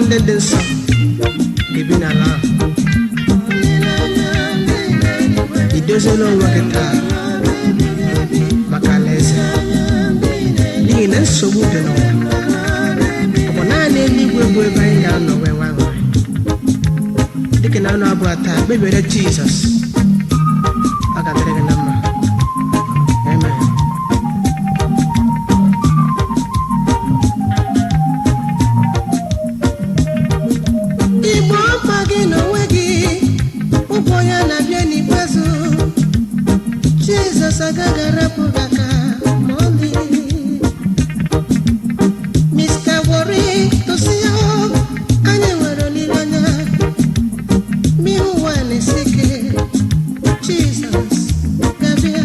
ndị dị nsọ ga-ebi n'ala ahụ. Idoziela onwe gị taa maka alaeze, n'ihi na nsogbu dị n'ụwa. Ọ bụ naanị eluigwe bụ ebe anyị ga-anọ wee nwa aṅụrị. Dịka na anụ abụọ taa kpebere Jizọs, ọ ga-adịrị gị na mma. Amen. Igbo mkpa gị n'onwe gị, ụgwọ ya na-abịa n'ikpeazụ. Jizọs agaghị arapụ gị aka ma ọlị. Mr. Worry tosi ya, anyị nwere olileanya. Mihu ụwa na-esi ike, Jizọs ga-abịa.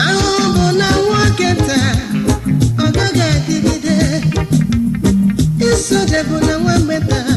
Ahụhụ bụ na nwoke taa, ọ gaghị adịgide. Isoje bụ na nwa mgbe taa,